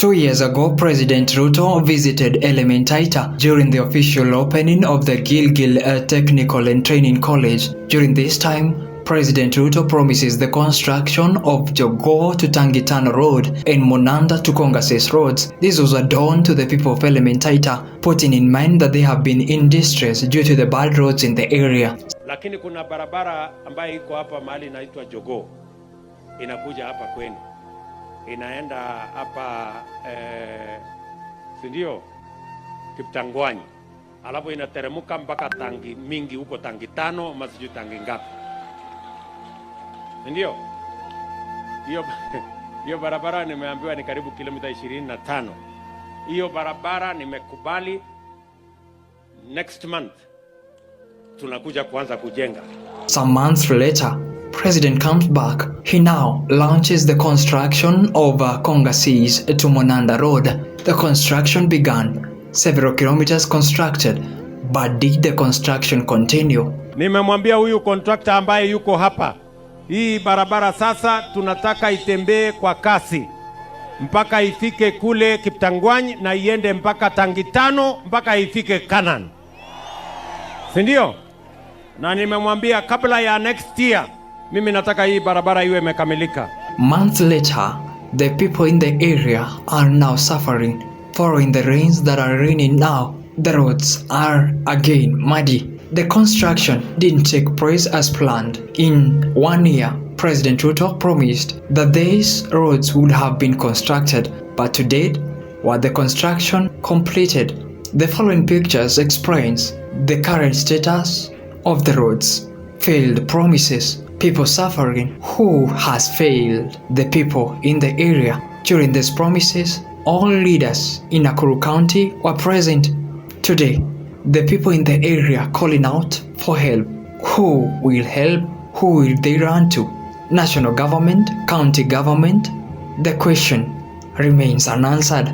2 years ago, President Ruto visited Elementaita during the official opening of the Gilgil Technical and Training College. During this time, President Ruto promises the construction of Jogoo to Tangitano Road and Monanda to Kongases roads. This was a dawn to the people of Elementaita, putting in mind that they have been in distress due to the bad roads in the area. Lakini kuna barabara ambayo iko hapa mahali inaitwa Jogoo, inakuja hapa kwenu, inaenda hapa sindio Kiptangwanyi, alafu inateremuka mpaka Tangi mingi huko Tangitano, masiju Tangi ngapi, sindio? Hiyo barabara nimeambiwa ni karibu kilomita 25. Hiyo barabara nimekubali next month tunakuja kuanza kujenga. Some months later, President comes back. He now launches the construction of Kongases to Monanda Road. The construction began, several kilometers constructed, but did the construction continue? Nimemwambia huyu contractor ambaye yuko hapa, hii barabara sasa tunataka itembee kwa kasi mpaka ifike kule Kiptangwanyi na iende mpaka Tangitano mpaka ifike Kanan, sindio? Na nimemwambia kabla ya next year mimi nataka hii barabara iwe imekamilika. Months later, the people in the area are now suffering. Following the rains that are raining now, the roads are again muddy. The construction didn't take place as planned. In 1 year, President Ruto promised that these roads would have been constructed, but to date, was the construction completed? The following pictures explains the current status of the roads. Failed promises, people suffering. Who has failed? The people in the area. During these promises, all leaders in Nakuru County were present. Today, the people in the area calling out for help. Who will help? Who will they run to? National government? County government? The question remains unanswered.